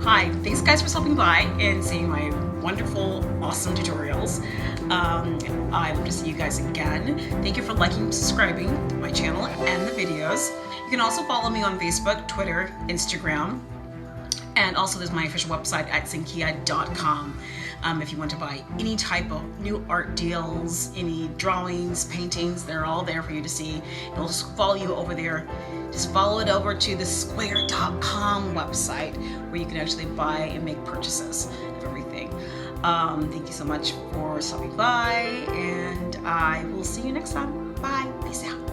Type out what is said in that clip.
Hi, thanks guys for stopping by and seeing my wonderful, awesome tutorials. I hope to see you guys again. Thank you for liking, subscribing to my channel and the videos. You can also follow me on Facebook, Twitter, Instagram, and also there's my official website at zinkia.com. If you want to buy any type of new art deals, any drawings, paintings, they're all there for you to see. It'll just follow you over there. Just follow it over to the square.com website where you can actually buy and make purchases of everything. Thank you so much for stopping by, and I will see you next time. Bye. Peace out.